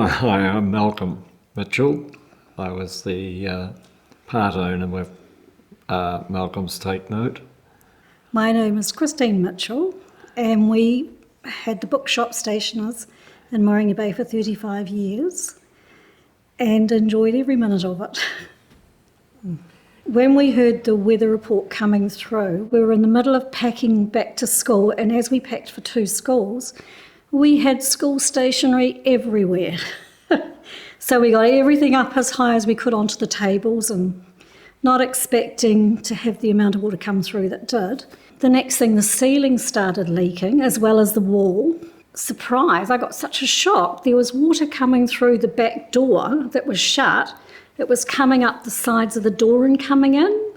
Hi, I'm Malcolm Mitchell. I was the part owner with Malcolm's Take Note. My name is Christine Mitchell, and we had the Bookshop stationers in Moringa Bay for 35 years and enjoyed every minute of it. When we heard the weather report coming through, we were in the middle of packing back to school, and as we packed for 2 schools, we had school stationery everywhere. So we got everything up as high as we could onto the tables and not expecting to have the amount of water come through that did. The next thing, the ceiling started leaking as well as the wall. Surprise, I got such a shock. There was water coming through the back door that was shut. It was coming up the sides of the door and coming in.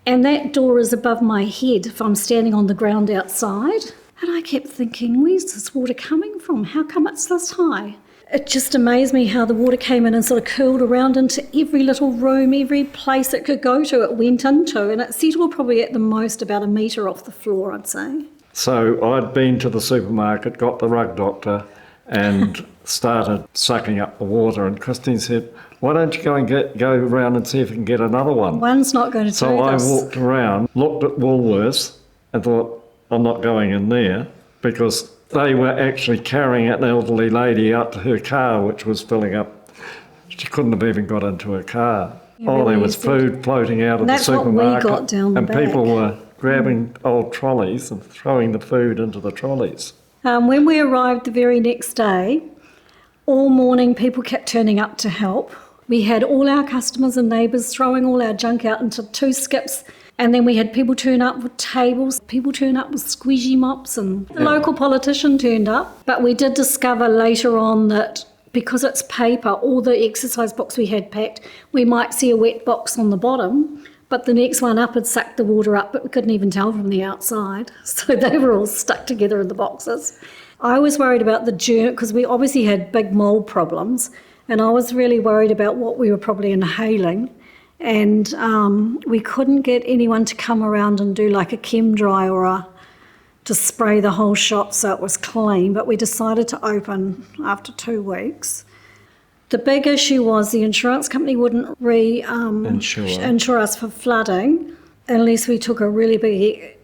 And that door is above my head if I'm standing on the ground outside. And I kept thinking, where's this water coming from? How come it's this high? It just amazed me how the water came in and sort of curled around into every little room, every place it could go to, it went into. And it settled probably at the most about 1 metre off the floor, I'd say. So I'd been to the supermarket, got the rug doctor and started sucking up the water. And Christine said, why don't you go around and see if you can get another one? One's not going to do this. So I walked around, looked at Woolworths and thought, I'm not going in there, because they were actually carrying an elderly lady out to her car, which was filling up. She couldn't have even got into her car. There was food floating out of the supermarket. That's what we got down the and back. People were grabbing old trolleys and throwing the food into the trolleys. When we arrived the very next day, all morning people kept turning up to help. We had all our customers and neighbours throwing all our junk out into 2 skips, and then we had people turn up with tables, people turn up with squeegee mops, and the local politician turned up. But we did discover later on that because it's paper, all the exercise box we had packed, we might see a wet box on the bottom, but the next one up had sucked the water up, but we couldn't even tell from the outside. So they were all stuck together in the boxes. I was worried about the germ, because we obviously had big mould problems, and I was really worried about what we were probably inhaling. And we couldn't get anyone to come around and do like a chem dry or to spray the whole shop so it was clean, but we decided to open after 2 weeks. The big issue was the insurance company wouldn't insure us for flooding unless we took a really big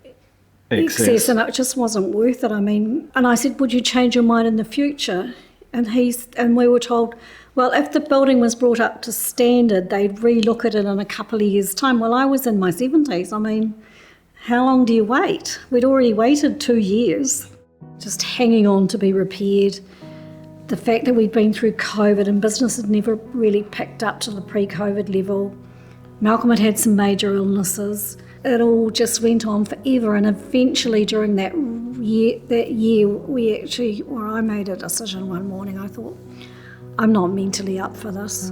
excess, and it just wasn't worth it. And I said, would you change your mind in the future? And we were told, well, if the building was brought up to standard, they'd re-look at it in a couple of years' time. Well, I was in my 70s. How long do you wait? We'd already waited 2 years, just hanging on to be repaired. The fact that we'd been through COVID and business had never really picked up to the pre-COVID level. Malcolm had some major illnesses. It all just went on forever, and eventually during that year, I made a decision one morning. I thought, I'm not mentally up for this.